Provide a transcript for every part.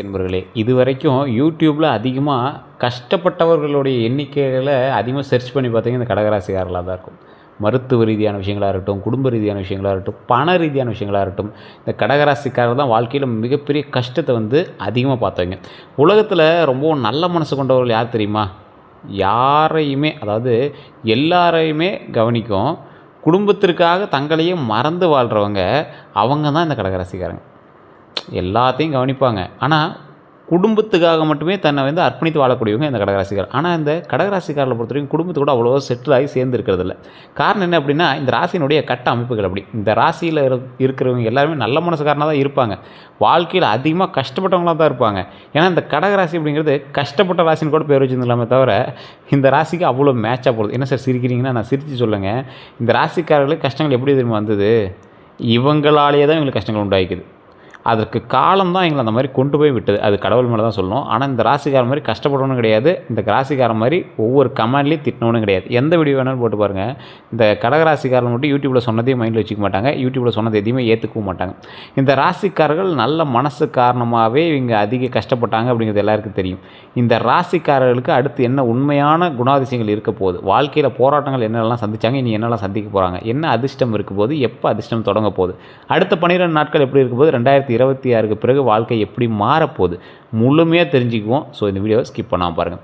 என்பர்களே, இதுவரைக்கும் யூடியூப்பில் அதிகமாக கஷ்டப்பட்டவர்களுடைய எண்ணிக்கைகளை அதிகமாக சர்ச் பண்ணி பார்த்தீங்கன்னா இந்த கடகராசிக்காரர்களாக தான் இருக்கும். மருத்துவ ரீதியான விஷயங்களாக இருக்கட்டும், குடும்ப ரீதியான விஷயங்களாக இருக்கட்டும், பண ரீதியான விஷயங்களாக இருக்கட்டும், இந்த கடகராசிக்காரர் தான் வாழ்க்கையில் மிகப்பெரிய கஷ்டத்தை அதிகமாக பார்த்தவங்க. உலகத்தில் ரொம்பவும் நல்ல மனசு கொண்டவர்கள் யார் தெரியுமா? யாரையுமே, அதாவது எல்லாரையுமே கவனிக்கும், குடும்பத்திற்காக தங்களையே மறந்து வாழ்கிறவங்க அவங்க தான் இந்த கடகராசிக்காரங்க. எல்லாத்தையும் கவனிப்பாங்க. ஆனால் குடும்பத்துக்காக மட்டுமே தன்னை அர்ப்பணித்து வாழக்கூடியவங்க இந்த கடகராசிக்காரர். ஆனால் இந்த கடகராசிக்காரரை பொறுத்தவரைக்கும் குடும்பத்தோடு அவ்வளோவா செட்டில் ஆகி சேர்ந்து இருக்கிறதில்ல. காரணம் என்ன அப்படின்னா, இந்த ராசியினுடைய கட்ட அமைப்புகள் அப்படி. இந்த ராசியில் இருக்கிறவங்க எல்லாருமே நல்ல மனசுக்காரனாக தான் இருப்பாங்க. வாழ்க்கையில் அதிகமாக கஷ்டப்பட்டவங்களாக தான் இருப்பாங்க. ஏன்னா இந்த கடகராசி அப்படிங்கிறது கஷ்டப்பட்ட ராசின்னு கூட பேர் வச்சுருந்துலாமே தவிர இந்த ராசிக்கு அவ்வளோ மேட்சாக போகுது. என்ன சார் சிரிக்கிறீங்கன்னா, நான் சிரித்து சொல்லுங்கள். இந்த ராசிக்காரர்களுக்கு கஷ்டங்கள் எப்படி தெரியுமா வந்தது? இவங்களாலேயே தான் இவங்களுக்கு கஷ்டங்கள் உண்டாயிக்குது. அதற்கு காலம் தான் எங்களை அந்த மாதிரி கொண்டு போய் விட்டது. அது கடவுள் மேலே தான் சொல்லணும். ஆனால் இந்த ராசிக்காரன் மாதிரி கஷ்டப்படணும் கிடையாது, இந்த ராசிக்காரன் மாதிரி ஒவ்வொரு கமெண்ட்லேயும் திட்டணும்னு கிடையாது. எந்த வீடியோ வேணாலும் போட்டு பாருங்கள். இந்த கடகராசிக்காரன் மட்டும் யூடியூப்பில் சொன்னதையும் மைண்டில் வச்சுக்க மாட்டாங்க, யூடியூப்பில் சொன்னது எதையுமே ஏற்றுக்கவும் மாட்டாங்க. இந்த ராசிக்காரர்கள் நல்ல மனசு காரணமாகவே இவங்க அதிக கஷ்டப்பட்டாங்க அப்படிங்கிறது எல்லாருக்கும் தெரியும். இந்த ராசிக்காரர்களுக்கு அடுத்து என்ன உண்மையான குணாதிசயங்கள் இருக்க போகுது, வாழ்க்கையில் போராட்டங்கள் என்னெல்லாம் சந்தித்தாங்க, இனி என்னெல்லாம் சந்திக்க போகிறாங்க, என்ன அதிர்ஷ்டம் இருக்க போது, எப்போ அதிர்ஷ்டம் தொடங்க போகுது, அடுத்த 12 நாட்கள் எப்படி இருக்க போது, 2026க்கு பிறகு வாழ்க்கை எப்படி மாறப்போகுது, முழுமையாக தெரிஞ்சுக்குவோம். ஸோ இந்த வீடியோவை ஸ்கிப் பண்ணாமல் பாருங்கள்.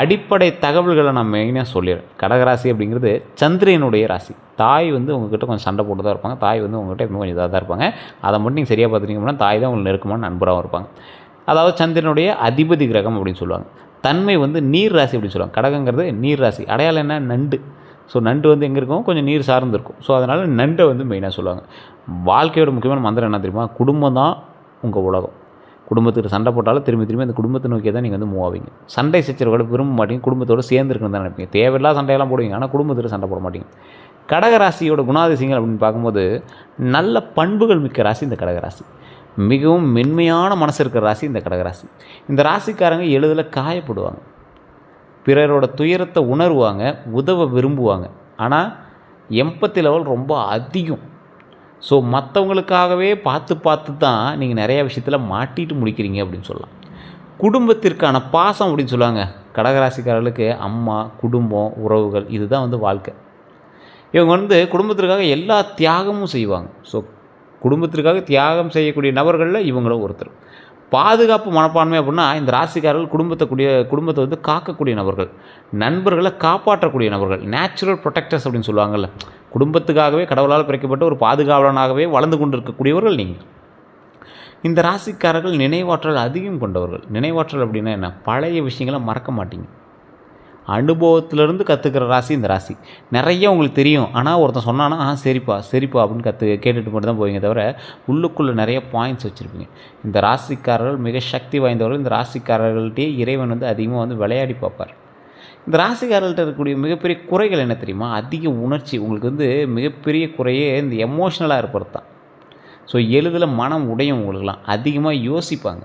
அடிப்படை தகவல்களை நான் மெயினாக சொல்லிடுறேன். கடகராசி அப்படிங்கிறது சந்திரனுடைய ராசி. தாய் உங்ககிட்ட கொஞ்சம் சண்டை போட்டு தான் இருப்பாங்க. தாய் உங்ககிட்ட எப்பவும் கொஞ்சம் இதாக தான் இருப்பாங்க. அதை மட்டும் நீங்கள் சரியாக பார்த்துட்டீங்கன்னா தாய் தான் உங்களுக்கு நெருக்கமான நண்பராகவும் இருப்பாங்க. அதாவது சந்திரனுடைய அதிபதி கிரகம் அப்படின்னு சொல்லுவாங்க. தன்மை நீர் ராசி அப்படின்னு சொல்லுவாங்க. கடகங்கிறது நீர் ராசி. அடையாளம் என்ன? நண்டு. ஸோ நண்டு எங்கே இருக்கும்? கொஞ்சம் நீர் சார்ந்து இருக்கும். ஸோ அதனால் நண்டை மெயினாக சொல்லுவாங்க. வாழ்க்கையோட முக்கியமான மந்திரம் என்ன தெரியுமா? குடும்பம் தான் உங்கள் உலகம். குடும்பத்துக்கு சண்டை போட்டாலும் திரும்பி அந்த குடும்பத்தை நோக்கியே தான் நீங்கள் மூவ் ஆவீங்க. சண்டை சச்சரவுகளை விரும்ப மாட்டீங்க, குடும்பத்தோடு சேர்ந்துருக்குன்னு தான் நினைப்பீங்க. தேவையில்லாத சண்டையெல்லாம் போடுவீங்க, ஆனால் குடும்பத்தில் சண்டை போட மாட்டீங்க. கடகராசியோட குணாதிசயங்கள் அப்படின்னு பார்க்கும்போது நல்ல பண்புகள் மிக்க ராசி இந்த கடகராசி. மிகவும் மென்மையான மனசு இருக்கிற ராசி இந்த கடகராசி. இந்த ராசிக்காரங்க எளிதில் காயப்படுவாங்க, பிறரோட துயரத்தை உணர்வாங்க, உதவ விரும்புவாங்க. ஆனால் எம்பத்தி லெவல் ரொம்ப அதிகம். ஸோ மற்றவங்களுக்காகவே பார்த்து தான் நீங்கள் நிறையா விஷயத்தில் மாட்டிட்டு முடிக்கிறீங்க அப்படின்னு சொல்லலாம். குடும்பத்திற்கான பாசம் அப்படின்னு சொல்லுவாங்க. கடகராசிக்காரர்களுக்கு அம்மா, குடும்பம், உறவுகள் இதுதான் வாழ்க்கை. இவங்க குடும்பத்திற்காக எல்லா தியாகமும் செய்வாங்க. ஸோ குடும்பத்திற்காக தியாகம் செய்யக்கூடிய நபர்களில் இவங்களும் ஒருத்தர். பாதுகாப்பு மனப்பான்மை அப்படின்னா இந்த ராசிக்காரர்கள் குடும்பத்தை காக்கக்கூடிய நபர்கள், நண்பர்களை காப்பாற்றக்கூடிய நபர்கள், நேச்சுரல் ப்ரொடெக்டர்ஸ் அப்படின்னு சொல்லுவாங்கள்ல. குடும்பத்துக்காகவே கடவுளால் பிறக்கப்பட்ட ஒரு பாதுகாவலனாகவே வளர்ந்து கொண்டு இருக்கக்கூடியவர்கள் நீங்கள். இந்த ராசிக்காரர்கள் நினைவாற்றல் அதிகம் கொண்டவர்கள். நினைவாற்றல் அப்படின்னா என்ன? பழைய விஷயங்களை மறக்க மாட்டீங்க. அனுபவத்திலேருந்து கற்றுக்கிற ராசி இந்த ராசி. நிறைய உங்களுக்கு தெரியும், ஆனால் ஒருத்தன் சொன்னான்னா சரிப்பா அப்படின்னு கேட்டுட்டு மட்டும் தான் போவீங்க தவிர உள்ளுக்குள்ளே நிறைய பாயிண்ட்ஸ் வச்சுருப்பீங்க. இந்த ராசிக்காரர்கள் மிக சக்தி வாய்ந்தவர்கள். இந்த ராசிக்காரர்கள்ட்டே இறைவன் அதிகமாக விளையாடி பார்ப்பார். இந்த ராசிக்காரர்கள்ட்ட இருக்கக்கூடிய மிகப்பெரிய குறைகள் என்ன தெரியுமா? அதிக உணர்ச்சி. உங்களுக்கு மிகப்பெரிய குறையே இந்த எமோஷ்னலாக இருப்பது தான். ஸோ எளிதில் மனம் உடையும். உங்களுக்குலாம் அதிகமாக யோசிப்பாங்க.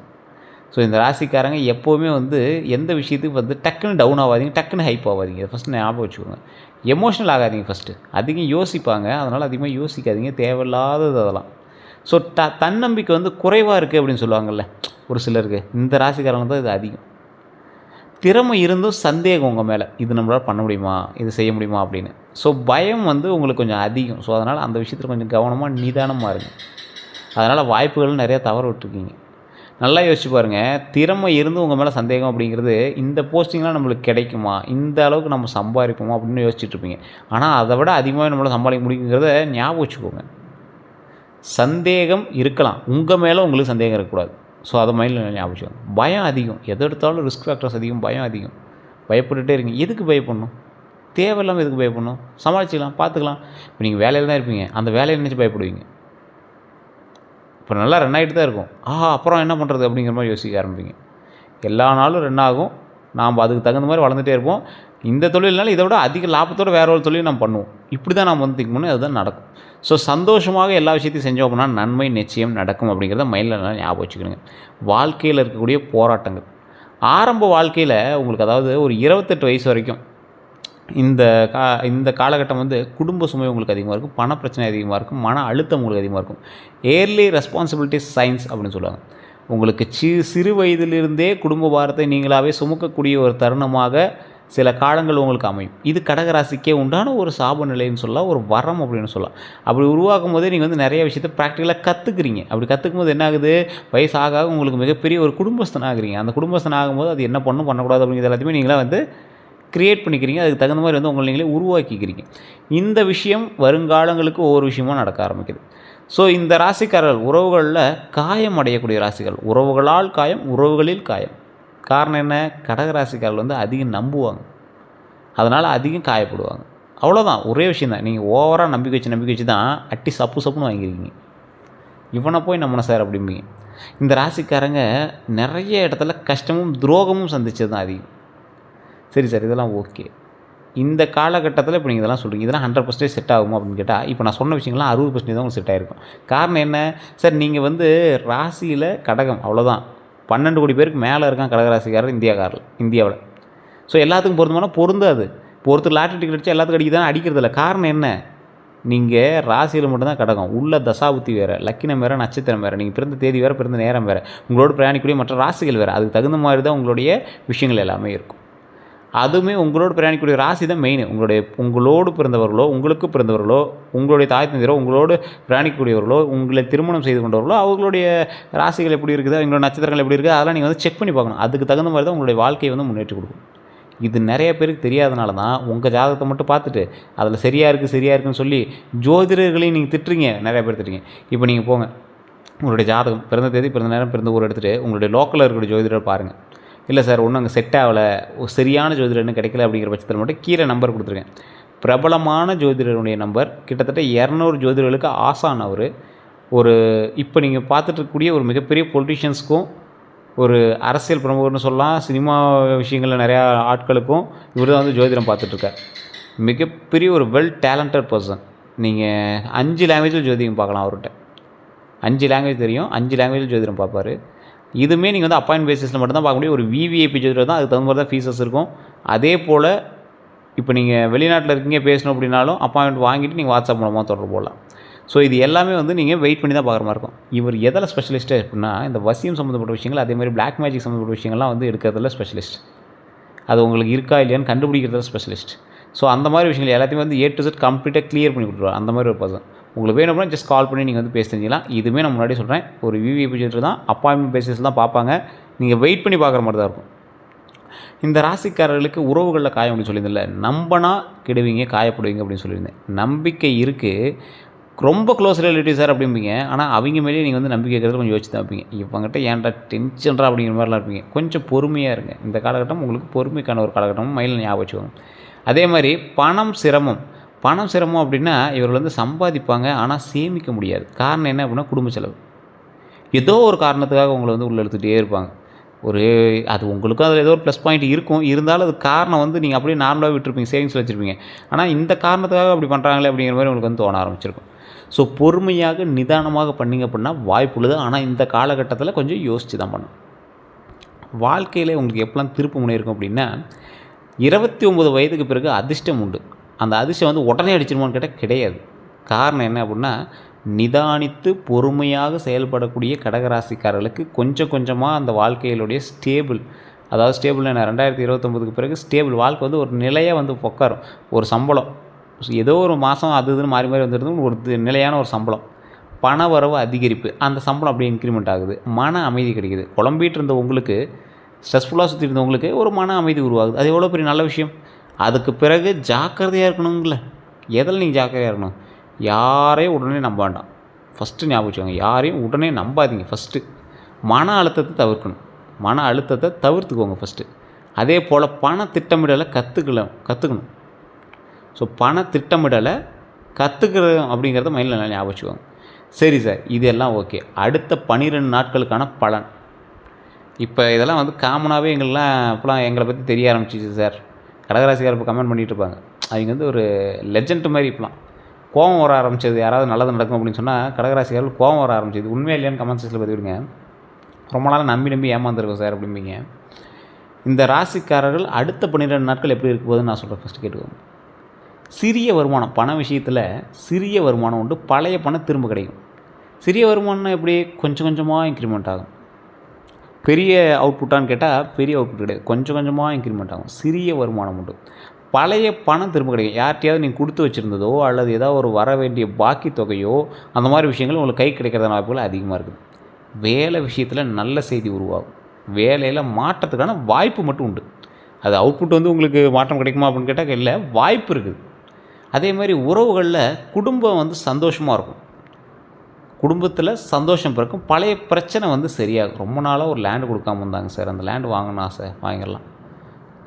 ஸோ இந்த ராசிக்காரங்க எப்போவுமே எந்த விஷயத்துக்கு டக்குன்னு டவுன் ஆகாதீங்க, டக்குன்னு ஹைப் ஆகாதீங்க. ஃபஸ்ட்டு ஞாபகம் வச்சுக்கோங்க. எமோஷ்னல் ஆகாதீங்க ஃபஸ்ட்டு. அதிகம் யோசிப்பாங்க, அதனால் அதிகமாக யோசிக்காதீங்க, தேவையில்லாதது அதெல்லாம். ஸோ தன்னம்பிக்கை குறைவாக இருக்குது அப்படின்னு சொல்லுவாங்கள்ல ஒரு சிலருக்கு. இந்த ராசிக்காரங்க தான் இது அதிகம். திறமை இருந்தும் சந்தேகம் உங்கள் மேலே, இது நம்மளால் பண்ண முடியுமா, இது செய்ய முடியுமா அப்படின்னு. ஸோ பயம் உங்களுக்கு கொஞ்சம் அதிகம். ஸோ அதனால் அந்த விஷயத்தில் கொஞ்சம் கவனமாக நிதானமாக இருங்க. அதனால் வாய்ப்புகள் நிறையா தவற விட்டுருக்கீங்க. நல்லா யோசிச்சு பாருங்கள். திறமை இருந்து உங்கள் மேலே சந்தேகம் அப்படிங்கிறது, இந்த போஸ்டிங்லாம் நம்மளுக்கு கிடைக்குமா, இந்த அளவுக்கு நம்ம சம்பாதிப்போமா அப்படின்னு யோசிச்சுட்ருப்பீங்க. ஆனால் அதை விட அதிகமாக நம்மளால் சம்பாதிக்க முடியுங்கிறத ஞாபகம் வச்சுக்கோங்க. சந்தேகம் இருக்கலாம், உங்கள் மேலே உங்களுக்கு சந்தேகம் இருக்கக்கூடாது. ஸோ அதை மைண்டில் ஞாபகம் வச்சுக்கோங்க. பயம் அதிகம். எது எடுத்தாலும் ரிஸ்க் ஃபேக்டர்ஸ் அதிகம், பயம் அதிகம். பயப்பட்டுகிட்டே இருங்க. எதுக்கு பயப்படணும்? தேவையில்லாமல் எதுக்கு பயப்படணும்? சமாளிச்சிக்கலாம், பார்த்துக்கலாம். இப்போ நீங்கள் வேலையில் தான் இருப்பீங்க, அந்த வேலையை நினச்சி பயப்படுவீங்க. இப்போ நல்லா ரன் ஆகிட்டு தான் இருக்கும். அப்புறம் என்ன பண்ணுறது அப்படிங்கிற மாதிரி யோசிக்க ஆரம்பிப்பீங்க. எல்லா நாளும் ரன் ஆகும், நாம் அதுக்கு தகுந்த மாதிரி வளர்ந்துட்டே இருப்போம். இந்த தொழில்னாலும் இதை விட அதிக லாபத்தோடு வேற ஒரு தொழில் நம்ம பண்ணுவோம். இப்படி தான் நம்ம திங்க் பண்ணி அதுதான் நடக்கும். ஸோ சந்தோஷமாக எல்லா விஷயத்தையும் செஞ்சோம் அப்படின்னா நன்மை நிச்சயம் நடக்கும் அப்படிங்கிறத மைண்டில் நல்லா ஞாபகம் வச்சுக்கணுங்க. வாழ்க்கையில் இருக்கக்கூடிய போராட்டங்கள் ஆரம்ப வாழ்க்கையில் உங்களுக்கு, அதாவது ஒரு 28 வயசு வரைக்கும் இந்த காலகட்டம் குடும்ப சுமை உங்களுக்கு அதிகமாக இருக்கும், பண பிரச்சனை அதிகமாக இருக்கும், மன அழுத்தம் உங்களுக்கு அதிகமாக இருக்கும். ஏர்லி ரெஸ்பான்சிபிலிட்டிஸ் சைன்ஸ் அப்படின்னு சொல்லுவாங்க. உங்களுக்கு சிறு வயதிலிருந்தே குடும்ப பாரத்தை நீங்களாகவே சுமக்கக்கூடிய ஒரு தருணமாக சில காலங்கள் உங்களுக்கு அமையும். இது கடகராசிக்கே உண்டான ஒரு சாப நிலைன்னு சொல்லலாம், ஒரு வரம் அப்படின்னு சொல்லலாம். அப்படி உருவாக்கும் போதே நீங்கள் வந்து நிறைய விஷயத்த ப்ராக்டிக்கலாக கற்றுக்குறீங்க. அப்படி கற்றுக்கும் போது என்ன ஆகுது, வயசு ஆக உங்களுக்கு மிகப்பெரிய ஒரு குடும்பஸ்தன் ஆகுறீங்க. அந்த குடும்பஸ்தன் ஆகும்போது அது என்ன பண்ணணும் பண்ணக்கூடாது அப்படிங்கிறது எல்லாத்தையுமே நீங்களாக வந்து கிரியேட் பண்ணிக்கிறீங்க. அதுக்கு தகுந்த மாதிரி வந்து உங்களை நீங்களே உருவாக்கிக்கிறீங்க. இந்த விஷயம் வருங்காலங்களுக்கு ஒவ்வொரு விஷயமா நடக்க ஆரம்பிக்குது. ஸோ இந்த ராசிக்காரர்கள் உறவுகளில் காயம் அடையக்கூடிய ராசிகள். உறவுகளால் காயம், உறவுகளில் காயம். காரணம் என்ன, கடகராசிக்காரர்கள் வந்து அதிகம் நம்புவாங்க, அதனால் அதிகம் காயப்படுவாங்க. அவ்வளோதான், ஒரே விஷயம் தான். நீங்கள் ஓவராக நம்பிக்கை வச்சு தான் அட்டி சப்புன்னு வாங்கியிருக்கீங்க. இவனை போய் நம்மனை சார் அப்படிம்பீங்க. இந்த ராசிக்காரங்க நிறைய இடத்துல கஷ்டமும் துரோகமும் சந்தித்தது தான் அதிகம். சரி சார், இதெல்லாம் ஓகே. இந்த காலகட்டத்தில் இப்போ நீங்கள் இதெல்லாம் சொல்கிறீங்க, இதெல்லாம் 100% செட் ஆகுமா அப்படின்னு கேட்டால், இப்போ நான் சொன்ன விஷயங்கள்லாம் 60% தான் உங்களுக்கு செட் ஆகிருக்கும். காரணம் என்ன சார், நீங்கள் வந்து ராசியில் கடகம், அவ்வளோதான். 12 கோடி பேருக்கு மேலே இருக்கான் கடகராசிக்காரர் இந்தியாவில். ஸோ எல்லாத்துக்கும் பொருந்தமான பொருந்தாது. இப்போ ஒருத்தர் லாட்ரி டிக்கெட் அடித்தா எல்லாத்துக்கும் அடிக்கிறதான அடிக்கிறதில்ல. காரணம் என்ன, நீங்கள் ராசியில் மட்டும்தான் கடகம். உள்ள தசாபுத்தி வேறு, லக்கினம் வேறு, நட்சத்திரம் வேறு, நீங்கள் பிறந்த தேதி வேறு, பிறந்த நேரம் வேறு, உங்களோட பிரயாணிக்கூடிய மற்ற ராசிகள் வேறு. அதுக்கு தகுந்த மாதிரி தான் உங்களுடைய விஷயங்கள் எல்லாமே இருக்கும். அதுவுமே உங்களோட பிரயாணிக்கூடிய ராசி தான் மெயின். உங்களோடு பிறந்தவர்களோ, உங்களுக்கு பிறந்தவர்களோ, உங்களுடைய தாய் தந்தையரோ, உங்களோடு பிரயாணிக்கக்கூடியவர்களோ, உங்களை திருமணம் செய்து கொண்டவர்களோ, அவங்களுடைய ராசிகள் எப்படி இருக்குது, அவங்களோட நட்சத்திரங்கள் எப்படி இருக்குது, அதெல்லாம் நீங்கள் வந்து செக் பண்ணி பார்க்கணும். அதுக்கு தகுந்த மாதிரி தான் உங்களுடைய வாழ்க்கையை வந்து முன்னேற்றி கொடுக்கும். இது நிறைய பேருக்கு தெரியாதனால தான் உங்கள் ஜாதகத்தை மட்டும் பார்த்துட்டு அதில் சரியாக இருக்குன்னு சொல்லி ஜோதிடர்களையும் நீங்கள் திட்டுறீங்க. நிறைய பேர் திட்டுறீங்க. இப்போ நீங்கள் போங்க, உங்களுடைய ஜாதகம், பிறந்த தேதி, பிறந்த நேரம், பிறந்த ஊர் எடுத்துகிட்டு உங்களுடைய லோக்கலில் இருக்கக்கூடிய ஜோதிடரை பாருங்கள். இல்லை சார், ஒன்றும் அங்கே செட் ஆகலை, சரியான ஜோதிடர்னு கிடைக்கல அப்படிங்கிற பட்சத்தில் மட்டும் கீழே நம்பர் கொடுத்துருக்கேன். பிரபலமான ஜோதிடருடைய நம்பர், கிட்டத்தட்ட 200 ஜோதிடர்களுக்கு ஆசான் அவர். இப்போ நீங்கள் பார்த்துட்டு இருக்கக்கூடிய ஒரு மிகப்பெரிய பொலிட்டிஷியன்ஸ்க்கும், ஒரு அரசியல் பிரமுகர்னு சொல்லலாம், சினிமா விஷயங்களில் நிறையா ஆட்களுக்கும் இவர் தான் வந்து ஜோதிடம் பார்த்துட்ருக்கார். மிகப்பெரிய ஒரு வெல் டேலண்டட் பர்சன். நீங்கள் 5 லாங்குவேஜில் ஜோதிடம் பார்க்கலாம் அவர்கிட்ட. 5 லாங்குவேஜ் தெரியும், 5 லாங்குவேஜில் ஜோதிடம் பார்ப்பார். இதுவுமே நீங்கள் வந்து அப்பாயின்ட் பேசிஸில் மட்டும்தான் பார்க்க முடியும். ஒரு விவிஐபி ஜோதிடர் தான், அதுக்கு தகுந்த மாதிரி தான் ஃபீஸஸ் இருக்கும். அதே போல் இப்போ நீங்கள் வெளிநாட்டில் இருக்கீங்க, பேசணும் அப்படின்னாலும் அப்பாயின்மெண்ட் வாங்கிட்டு நீங்கள் வாட்ஸ்அப் மூலமாக தொடர்பு போடலாம். ஸோ இது எல்லாமே வந்து நீங்கள் வெயிட் பண்ணி தான் பார்க்குற மாதிரி இருக்கும். இவர் எதில் ஸ்பெஷலிஸ்ட்டு அப்படின்னா, இந்த வசியம் சம்மந்தப்பட்ட விஷயங்கள், அதேமாதிரி பிளாக் மேஜிக் சம்மந்தப்பட்ட விஷயங்கள்லாம் வந்து எடுக்கிறதுல ஸ்பெஷலிஸ்ட். அது உங்களுக்கு இருக்கா இல்லையான்னு கண்டுபிடிக்கிறதுல ஸ்பெஷலிஸ்ட். ஸோ அந்த மாதிரி விஷயங்கள் எல்லாத்தையுமே வந்து A to Z கம்ப்ளீட்டாக கிளியர் பண்ணி கொடுத்துருவார். அந்த மாதிரி ஒரு பர்சன். உங்களுக்கு வேணும் அப்படின்னா ஜஸ்ட் கால் பண்ணி நீங்கள் வந்து பேச தெரிஞ்சிக்கலாம். இதுவுமே நான் முன்னாடி சொல்கிறேன், ஒரு விவிஐபி ஜோதிடர் தான், அப்பாயின்மெண்ட் பேசிஸ் தான் பார்ப்பாங்க. நீங்கள் வெயிட் பண்ணி பார்க்குற மாதிரி தான் இருக்கும். இந்த ராசிக்காரர்களுக்கு உறவுகளில் காயம் அப்படின்னு சொல்லியிருந்தில்ல, நம்பினா கெடுவீங்க, காயப்படுவீங்க அப்படின்னு சொல்லியிருந்தேன். நம்பிக்கை இருக்குது, ரொம்ப க்ளோஸ் ரிலேட்டிவ் சார் அப்படிம்பீங்க. ஆனால் அவங்க மேலேயே நீங்கள் வந்து நம்பிக்கை இருக்கிறது கொஞ்சம் யோசிச்சு தான் இருப்பீங்க. இவங்ககிட்ட ஏன்டா டென்ஷன்ரா அப்படிங்கிற மாதிரிலாம் இருப்பீங்க. கொஞ்சம் பொறுமையாக இருங்க. இந்த காலகட்டம் உங்களுக்கு பொறுமைக்கான ஒரு காலகட்டமும் மைண்டில் ஞாபகம் வச்சுக்கோங்க. அதே மாதிரி பணம் சிரமம் அப்படின்னா, இவர்கள் வந்து சம்பாதிப்பாங்க, ஆனால் சேமிக்க முடியாது. காரணம் என்ன அப்படின்னா, குடும்ப செலவு. ஏதோ ஒரு காரணத்துக்காக உங்களை வந்து உள்ளே எடுத்துகிட்டே இருப்பாங்க. அது உங்களுக்கும் அதில் ஏதோ ஒரு ப்ளஸ் பாயிண்ட் இருக்கும். இருந்தாலும் அது காரணம் வந்து நீங்கள் அப்படியே நார்மலாக விட்டுருப்பீங்க, சேவிங்ஸில் வச்சுருப்பீங்க. ஆனால் இந்த காரணத்துக்காக அப்படி பண்ணுறாங்களே அப்படிங்கிற மாதிரி உங்களுக்கு வந்து தோண ஆரம்பிச்சிருக்கும். ஸோ பொறுமையாக நிதானமாக பண்ணிங்க அப்படின்னா வாய்ப்புள்ளது. ஆனால் இந்த காலகட்டத்தில் கொஞ்சம் யோசித்து தான் பண்ணணும். வாழ்க்கையில் உங்களுக்கு எப்போலாம் திருப்பு முனை இருக்கும் அப்படின்னா, 29 வயதுக்கு பிறகு அதிர்ஷ்டம் உண்டு. அந்த அதிர்ஷ்டம் வந்து உடனே அடிச்சிருமான்னு கேட்டால் கிடையாது. காரணம் என்ன அப்படின்னா, நிதானித்து பொறுமையாக செயல்படக்கூடிய கடகராசிக்காரர்களுக்கு கொஞ்சம் கொஞ்சமாக அந்த வாழ்க்கையிலுடைய ஸ்டேபிள் என்ன 2029க்கு பிறகு ஸ்டேபிள் வாழ்க்கை வந்து ஒரு நிலையாக வந்து உட்காரும். ஒரு சம்பளம் ஏதோ ஒரு மாதம் அது இதுன்னு மாறி வந்துடுது, ஒரு நிலையான ஒரு சம்பளம், பண வரவு அதிகரிப்பு, அந்த சம்பளம் அப்படியே இன்க்ரிமெண்ட் ஆகுது, மன அமைதி கிடைக்குது. குழம்பிட்டு இருந்த உங்களுக்கு, ஸ்ட்ரெஸ்ஃபுல்லாக சுற்றி இருந்தவங்களுக்கு ஒரு மன அமைதி உருவாகுது. அது எவ்வளோ பெரிய நல்ல விஷயம். அதுக்கு பிறகு ஜாக்கிரதையாக இருக்கணுங்கள. எதில் நீங்கள் ஜாக்கிரதையாக இருக்கணும், யாரையும் உடனே நம்ப வேண்டாம். ஃபஸ்ட்டு ஞாபகம் வச்சுக்கோங்க, யாரையும் உடனே நம்பாதீங்க. ஃபஸ்ட்டு மன அழுத்தத்தை தவிர்த்துக்கோங்க ஃபஸ்ட்டு. அதே போல் பண திட்டமிடலை கற்றுக்கணும். ஸோ பண திட்டமிடலை கற்றுக்கிறோம் அப்படிங்கிறத மைண்டில் நல்லா ஞாபகம் வச்சுக்கோங்க. சரி சார், இதெல்லாம் ஓகே. அடுத்த 12 நாட்களுக்கான பலன். இப்போ இதெல்லாம் வந்து காமனாகவே இப்போலாம் எங்களை பற்றி தெரிய ஆரம்பிச்சிச்சு சார். கடகராசிக்காரர் இப்போ கமெண்ட் பண்ணிகிட்டு இருப்பாங்க. அவங்க வந்து ஒரு லெஜண்ட் மாதிரி. இப்போலாம் கோவம் வர ஆரம்பிச்சது, யாராவது நல்லது நடக்கும் அப்படின்னு சொன்னால் கடகராசிக்காரர்கள் கோவம் வர ஆரம்பிச்சது. உண்மையாக இல்லையான்னு கமெண்ட் செக்ஷனில் பதிவிடுங்க. ரொம்ப நாள் நம்பி ஏமாந்துருக்கோம் சார் அப்படிம்பீங்க. இந்த ராசிக்காரர்கள் அடுத்த 12 நாட்கள் எப்படி இருக்க போகுதுன்னு நான் சொல்கிறேன். ஃபஸ்ட்டு கேட்டுக்கோங்க. சிறிய வருமானம், பண விஷயத்தில் சிறிய வருமானம் உண்டு. பழைய பணம் திரும்ப கிடைக்கும். சிறிய வருமானம்னா எப்படி, கொஞ்சம் கொஞ்சமாக இன்க்ரிமெண்ட் ஆகும். பெரிய அவுட்புட்டான்னு கேட்டால் பெரிய அவுட்புட் கிடையாது. கொஞ்சம் கொஞ்சமாக இன்க்ரிமெண்ட் ஆகும். சிறிய வருமானம் உண்டு. பழைய பணம் திரும்ப கிடைக்கும். யார்கிட்டையாவது நீங்கள் கொடுத்து வச்சுருந்ததோ அல்லது ஏதாவது ஒரு வர வேண்டிய பாக்கி தொகையோ அந்த மாதிரி விஷயங்கள் உங்களுக்கு கை கிடைக்கிறதான வாய்ப்புகள் அதிகமாக இருக்குது. வேலை விஷயத்தில் நல்ல செய்தி உருவாகும். வேலையில் மாற்றத்துக்கான வாய்ப்பு மட்டும் உண்டு. அது அவுட்புட் வந்து உங்களுக்கு மாற்றம் கிடைக்குமா அப்படின்னு கேட்டால் இல்லை, வாய்ப்பு இருக்குது. அதே மாதிரி உறவுகளில் குடும்பம் வந்து சந்தோஷமாக இருக்கும். குடும்பத்தில் சந்தோஷம் பிறக்கும். பழைய பிரச்சனை வந்து சரியாகும். ரொம்ப நாளாக ஒரு லேண்டு கொடுக்காம இருந்தாங்க சார், அந்த லேண்டு வாங்கணும் ஆசை, வாங்கிடலாம்.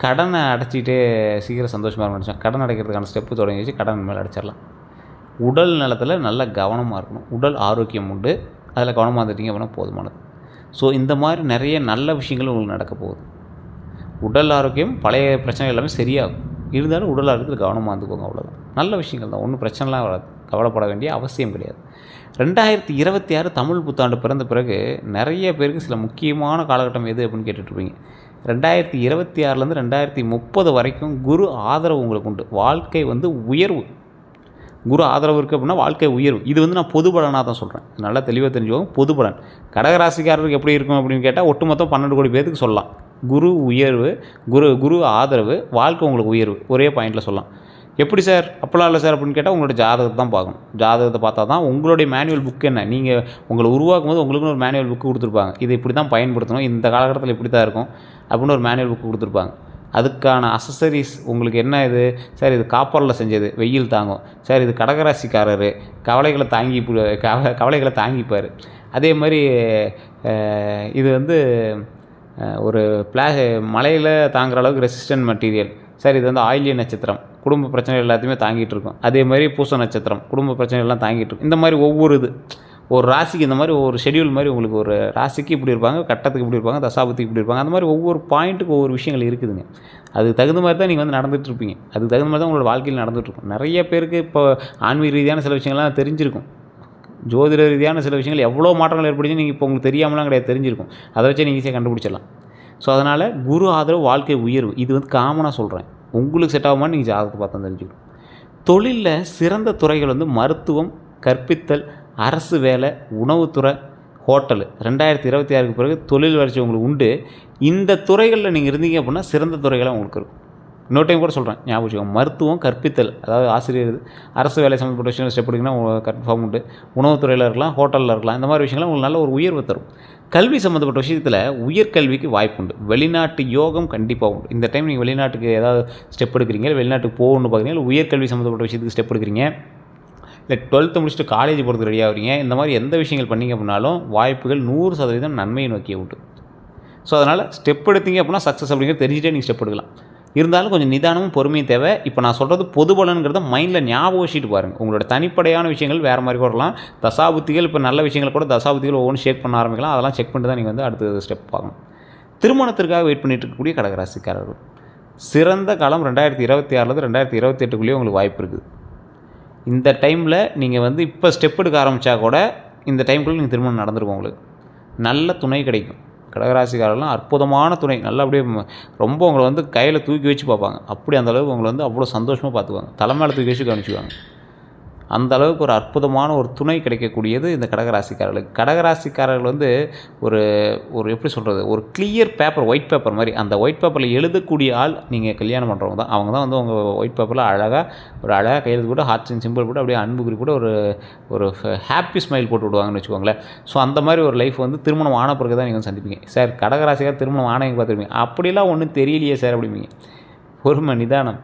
கடனை அடைச்சிக்கிட்டே சீக்கிரம் சந்தோஷமாக இருக்க நினச்சோம். கடன் அடைக்கிறதுக்கான ஸ்டெப்பு தொடங்கி வச்சு கடன் மேலே அடைச்சிடலாம். உடல் நலத்தில் நல்ல கவனமாக இருக்கணும். உடல் ஆரோக்கியம் உண்டு, அதில் கவனமாக இருந்துட்டிங்க அப்படின்னா போதுமானது. ஸோ இந்த மாதிரி நிறைய நல்ல விஷயங்கள் உங்களுக்கு நடக்க போகுது. உடல் ஆரோக்கியம், பழைய பிரச்சனைகள் எல்லாமே சரியாகும். இருந்தாலும் உடல் ஆரோக்கியத்தில் கவனமாக இருந்துக்கோங்க, அவ்வளோதான். நல்ல விஷயங்கள் தான், ஒன்றும் பிரச்சனைலாம் வராது, கவலைப்பட வேண்டிய அவசியம் கிடையாது. 2026 தமிழ் புத்தாண்டு பிறந்த பிறகு நிறைய பேருக்கு சில முக்கியமான காலகட்டம் எது அப்படின்னு கேட்டுட்ருப்பீங்க. 2026லேருந்து 2030 வரைக்கும் குரு ஆதரவு உங்களுக்கு உண்டு. வாழ்க்கை வந்து உயர்வு. குரு ஆதரவு இருக்குது அப்படின்னா வாழ்க்கை உயர்வு. இது வந்து நான் பொது பலனாக தான் சொல்கிறேன், நல்லா தெளிவாக தெரிஞ்சுக்கோங்க. பொது பலன் கடகராசிக்காரருக்கு எப்படி இருக்கும் அப்படின்னு கேட்டால் ஒட்டுமொத்தம் 12 கோடி பேருக்கு சொல்லலாம். குரு உயர்வு, குரு ஆதரவு, வாழ்க்கை உங்களுக்கு உயர்வு, ஒரே பாயிண்டில் சொல்லலாம். எப்படி சார் அப்படிலாம் இல்லை சார் அப்படின்னு கேட்டால் உங்களோட ஜாதகத்தை தான் பார்க்கணும். ஜாதகத்தை பார்த்தா தான் உங்களுடைய மேனுவல் புக் என்ன, நீங்கள் உங்களை உருவாக்கும் போது உங்களுக்குன்னு ஒரு மேனுவல் புக்கு கொடுத்துருப்பாங்க. இது இப்படி தான் பயன்படுத்தணும், இந்த காலகட்டத்தில் இப்படி தான் இருக்கும் அப்படின்னு ஒரு மேனுவல் புக்கு கொடுத்துருப்பாங்க. அதுக்கான அசசரிஸ் உங்களுக்கு என்ன, இது சார் இது காப்பரில் செஞ்சது, வெயில் தாங்கும் சார், இது கடகராசிக்காரர் கவலைகளை தாங்கிப்பார். அதே மாதிரி இது வந்து ஒரு மழையில் தாங்குகிற அளவுக்கு ரெசிஸ்டன்ட் மெட்டீரியல் சார், இது வந்து ஆயிலிய நட்சத்திரம், குடும்ப பிரச்சனை எல்லாத்தையுமே தாங்கிட்டு இருக்கும். அதே மாதிரி பூச நட்சத்திரம், குடும்ப பிரச்சனைகள்லாம் தாங்கிட்டு இருக்கும். இந்த மாதிரி ஒவ்வொரு ஒரு ராசிக்கு இந்த மாதிரி ஒரு ஷெடியூல் மாதிரி உங்களுக்கு ஒரு ராசிக்கு இப்படி இருப்பாங்க, கட்டத்துக்கு இப்படி இருப்பாங்க, தசாபத்துக்கு இப்படி இருப்பாங்க. அந்த மாதிரி ஒவ்வொரு பாயிண்ட்டுக்கு ஒவ்வொரு விஷயங்கள் இருக்குதுங்க. அதுக்கு தகுந்த மாதிரி தான் நீங்கள் வந்து நடந்துகிட்ருப்பீங்க. அதுக்கு தகுந்த மாதிரி தான் உங்களோட வாழ்க்கையில் நடந்துகிட்ருக்கும். நிறைய பேருக்கு இப்போ ஆன்மீக ரீதியான சில விஷயங்கள்லாம் தெரிஞ்சிருக்கும். ஜோதிட ரீதியான சில விஷயங்கள் எவ்வளோ மாற்றங்கள் ஏற்படுச்சு நீங்கள் இப்போ உங்களுக்கு தெரியாமலாம் கிடையாது, தெரிஞ்சிருக்கும். அதை வச்சு நீங்கள் ஈஸியாக கண்டுபிடிச்சிடலாம். ஸோ அதனால் குரு ஆதரவு, வாழ்க்கை உயர்வு, இது வந்து காமனாக சொல்கிறேன். உங்களுக்கு செட் ஆகுமான்னு நீங்கள் ஜாதகத்தை பார்த்தா தெரிஞ்சுக்கணும். தொழிலில் சிறந்த துறைகள் வந்து மருத்துவம், கற்பித்தல், அரசு வேலை, உணவுத்துறை, ஹோட்டலு. 2026க்கு பிறகு தொழில் வளர்ச்சி உங்களுக்கு உண்டு. இந்த துறைகளில் நீங்கள் இருந்தீங்க அப்படின்னா சிறந்த துறைகளாக உங்களுக்கு இருக்கும். இன்னொரு டைம் கூட சொல்கிறேன், ஞாபகம் வச்சுக்கோங்க. மருத்துவம், கற்பித்தல், அதாவது ஆசிரியர், அரசு வேலை சம்மந்தப்பட்ட விஷயங்கள் ஸ்டெப் எடுங்கன்னா கன்ஃபார்ம் உண்டு. உணவுத்துறையில் இருக்கலாம், ஹோட்டலில் இருக்கலாம். இந்த மாதிரி விஷயங்கள்லாம் உங்களுக்கு நல்ல ஒரு உயர்வு தரும். கல்வி சம்மந்தப்பட்ட விஷயத்தில் உயர்கல்விக்கு வாய்ப்பு உண்டு. வெளிநாட்டு யோகம் கண்டிப்பாக உண்டு. இந்த டைம் நீங்கள் வெளிநாட்டுக்கு ஏதாவது ஸ்டெப் எடுக்கிறீங்க, வெளிநாட்டுக்கு போகணுன்னு பார்க்குறீங்க, இல்லை உயர்கல்வி சம்மந்தப்பட்ட விஷயத்துக்கு ஸ்டெப் எடுக்கிறீங்க, இல்லை 12th முடிச்சுட்டு காலேஜ் போகிறதுக்கு ரெடி ஆகிறீங்க, இந்த மாதிரி எந்த விஷயங்கள் பண்ணிங்க அப்படின்னாலும் வாய்ப்புகள் 100% நன்மையை நோக்கிய உண்டு. ஸோ அதனால் ஸ்டெப் எடுத்தீங்க அப்படின்னா சக்ஸஸ் அப்படிங்கிறது தெரிஞ்சுட்டே நீங்கள் ஸ்டெப் எடுக்கலாம். இருந்தாலும் கொஞ்சம் நிதானமும் பொறுமையும் தேவை. இப்போ நான் சொல்கிறது பொது பலன்கிறத மைண்டில் ஞாபகம் வச்சுட்டு பாருங்கள். உங்களோட தனிப்படையான விஷயங்கள் வேறு மாதிரி வரலாம். தசாபுத்திகள், இப்போ நல்ல விஷயங்கள் கூட தசாபுத்திகள் ஒவ்வொன்றும் ஷேக் பண்ண ஆரம்பிக்கலாம். அதெல்லாம் செக் பண்ணிட்டு தான் நீங்கள் வந்து அடுத்த ஸ்டெப் பார்க்கணும். திருமணத்திற்காக வெயிட் பண்ணிட்டு இருக்கக்கூடிய கடகராசிக்காரர்கள், சிறந்த காலம் 2026லேருந்து 2028க்குள்ளேயே உங்களுக்கு வாய்ப்பு இருக்குது. இந்த டைமில் நீங்கள் வந்து இப்போ ஸ்டெப் எடுக்க ஆரம்பித்தா கூட இந்த டைமுக்குள்ளே நீங்கள் திருமணம் நடந்துருக்கும். உங்களுக்கு நல்ல துணை கிடைக்கும். கடகராசிக்காரெல்லாம் அற்புதமான துணை, நல்லா அப்படியே ரொம்ப உங்களை வந்து கையில் தூக்கி வச்சு பார்ப்பாங்க. அப்படி அந்தளவுக்கு உங்களை வந்து அவ்வளோ சந்தோஷமாக பார்த்துக்குவாங்க. தலைமையில் தூக்கி வச்சு கவனிச்சுக்குவாங்க. அந்த அளவுக்கு ஒரு அற்புதமான ஒரு துணை கிடைக்கக்கூடியது இந்த கடகராசிக்காரர்களுக்கு. கடகராசிக்காரர்கள் வந்து ஒரு எப்படி சொல்கிறது, ஒரு கிளியர் பேப்பர், ஒயிட் பேப்பர் மாதிரி. அந்த ஒயிட் பேப்பரில் எழுதக்கூடிய ஆள் நீங்கள் கல்யாணம் பண்ணுறவங்க தான். அவங்க தான் வந்து உங்கள் ஒயிட் பேப்பரில் அழகாக கையெழுத்து கூட ஹார்ட் அண்ட் சிம்பிள் கூட அப்படியே அன்பு குறி கூட ஒரு ஹாப்பி ஸ்மைல் போட்டு விடுவாங்கன்னு வச்சுக்கோங்களேன். ஸோ அந்த மாதிரி ஒரு லைஃப் வந்து திருமணம் ஆன பிறகு தான் நீங்கள் வந்து சந்திப்பீங்க. சார் கடகராசிக்கார் திருமணம் ஆனவங்க பார்த்துருப்பீங்க, அப்படிலாம் ஒன்றும் தெரியலையே சார் அப்படிம்பீங்க. பொறுமை, நிதானம்.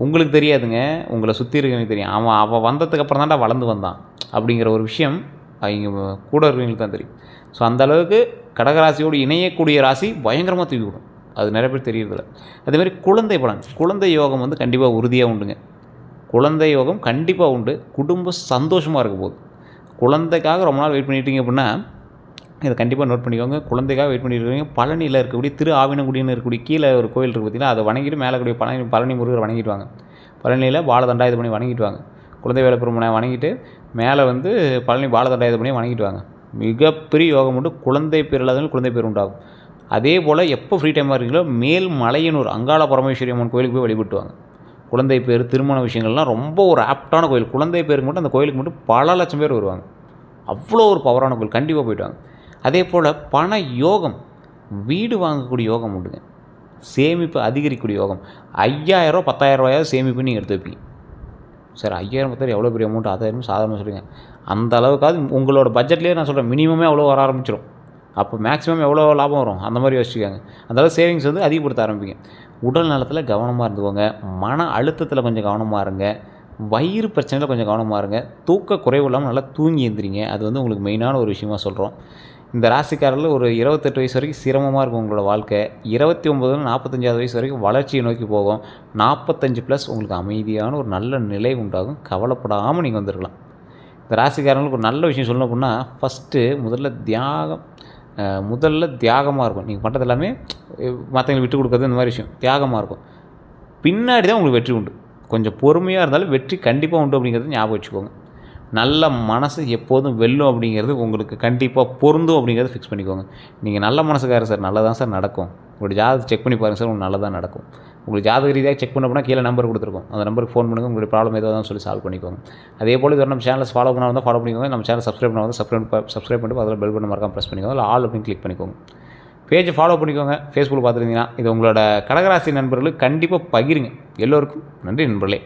உங்களுக்கு தெரியாதுங்க, உங்களை சுற்றி இருக்கவங்களுக்கு தெரியும். அவன் வந்ததுக்கப்புறம் தான்டா வளர்ந்து வந்தான் அப்படிங்கிற ஒரு விஷயம் அவங்க கூட இருக்கிறவங்களுக்கு தான் தெரியும். ஸோ அந்தளவுக்கு கடகராசியோடு இணையக்கூடிய ராசி பயங்கரமாக தூக்கி விடும். அது நிறைய பேர் தெரியறதில்ல. அதேமாதிரி குழந்தை பலன், குழந்தை யோகம் வந்து கண்டிப்பாக உறுதியாக உண்டுங்க. குழந்தை யோகம் கண்டிப்பாக உண்டு. குடும்பம் சந்தோஷமாக இருக்க போகுது. குழந்தைக்காக ரொம்ப நாள் வெயிட் பண்ணிட்டீங்க அப்படின்னா இதை கண்டிப்பாக நோட் பண்ணிக்கோங்க. குழந்தைக்காக வெயிட் பண்ணியிருக்கீங்க. பழனியில் இருக்கக்கூடிய திரு ஆவினங்குடின்னு இருக்கக்கூடிய கீழே ஒரு கோயில் இருக்குது பார்த்தீங்கன்னா, அதை வணங்கிட்டு மேலே கூடிய பழனி முருகரை வணங்கிட்டு வாங்க. பழனியில் பாலதண்டாயுதபாணி வணங்கிட்டு வாங்க. குழந்தை வேலைப்பெருமனை வணங்கிட்டு மேலே வந்து பழனி பாலதண்டாயுதபாணியை வணங்கிட்டு வாங்க. மிகப்பெரிய யோகம் உண்டு. குழந்தை பேர் இல்லாதவங்க குழந்தை பேர் உண்டாகும். அதே போல் எப்போ ஃப்ரீ டைமாக இருக்கீங்களோ மேல்மலையனூர் அங்காள பரமேஸ்வரி அம்மன் கோயிலுக்கு போய் வழிபட்டு வாங்க. குழந்தை பேர், திருமண விஷயங்கள்லாம் ரொம்ப ஒரு ஆப்டான கோயில். குழந்தை பேருக்கு மட்டும் அந்த கோயிலுக்கு மட்டும் பல லட்சம் பேர் வருவாங்க. அவ்வளோ ஒரு பவரான கோயில். கண்டிப்பாக போய்ட்டு வாங்க. அதே போல் பண யோகம், வீடு வாங்கக்கூடிய யோகம் உண்டுங்க. சேமிப்பு அதிகரிக்கக்கூடிய யோகம். 5000 10,000 சேமிப்பு நீங்கள் எடுத்து வைப்பீங்க. சார் 5000 10,000 எவ்வளோ பெரிய அமௌண்ட், அதை சாதாரணமாக சொல்லுங்கள். அந்த அளவுக்காவது உங்களோட பட்ஜெட்லேயே நான் சொல்கிறேன், மினிமமே அவ்வளோ வர ஆரம்பிச்சிடும். அப்போ மேக்ஸிமம் எவ்வளோ லாபம் வரும் அந்த மாதிரி யோசிச்சுக்காங்க. அந்தளவு சேவிங்ஸ் வந்து அதிகப்படுத்த ஆரம்பிங்க. உடல் நலத்தில் கவனமாக இருந்துக்கோங்க. மன அழுத்தத்தில் கொஞ்சம் கவனமாக இருங்க. வயிறு பிரச்சனையில் கொஞ்சம் கவனமாக இருங்க. தூக்க குறைவு இல்லாமல் நல்லா தூங்கி எழுந்திரிங்க. அது வந்து உங்களுக்கு மெயினான ஒரு விஷயமா சொல்கிறோம். இந்த ராசிக்காரர்கள் ஒரு 28 வயசு வரைக்கும் சிரமமாக இருக்கும் உங்களோட வாழ்க்கை. 29 45 வயசு வரைக்கும் வளர்ச்சியை நோக்கி போகும். 45+ உங்களுக்கு அமைதியான ஒரு நல்ல நிலை உண்டாகும். கவலைப்படாமல் நீங்கள் வந்துருக்கலாம். இந்த ராசிக்காரங்களுக்கு ஒரு நல்ல விஷயம் சொல்லணும் அப்படின்னா, ஃபஸ்ட்டு முதல்ல தியாகமாக இருக்கும். நீங்கள் பண்ணுறது எல்லாமே மற்றவங்களுக்கு விட்டு கொடுக்குறது இந்த மாதிரி விஷயம் தியாகமாக இருக்கும். பின்னாடி தான் உங்களுக்கு வெற்றி உண்டு. கொஞ்சம் பொறுமையாக இருந்தாலும் வெற்றி கண்டிப்பாக உண்டு அப்படிங்கிறது ஞாபகம் வச்சுக்கோங்க. நல்ல மனசு எப்போதும் வெல்லும் அப்படிங்கிறது உங்களுக்கு கண்டிப்பாக பொருந்தும் அப்படிங்கிறத ஃபிக்ஸ் பண்ணிக்கோங்க. நீங்கள் நல்ல மனசுக்காரர் சார், நல்லதான் சார் நடக்கும். உங்களுடைய ஜாதகத்தை செக் பண்ணி பாருங்கள் சார், உங்களுக்கு நல்லதாக நடக்கும். உங்களுக்கு ஜாதக ரீதியாக செக் பண்ண போனால் கீழே நம்பர் கொடுத்துருக்கோம். அந்த நம்பருக்கு ஃபோன் பண்ணுங்கள். உங்களுடைய ப்ராப்ளம் ஏதாவது சொல்லி சால்வ் பண்ணிக்கோங்க. அதே போல் இது நம்ம சேனலை ஃபாலோ பண்ணால் ஃபாலோ பண்ணிக்கோங்க. நம்ம சேனல் சப்ஸ்கிரைப் பண்ணால் சப்ஸ்கிரைப் பண்ணிட்டு அதில் பெல் பட்டன் மறக்காம ப்ரெஸ் பண்ணிக்கோங்க. இல்லை ஆல் அப்படின்னு கிளிக் பண்ணிக்கோங்க. பேஜை ஃபாலோ பண்ணிக்கோங்க. ஃபேஸ்புக்கில் பார்த்துருந்தீங்கன்னா இது உங்களோட கடகராசி நண்பர்களுக்கு கண்டிப்பாக பகிருங்க. எல்லோருக்கும் நன்றி நண்பர்களே.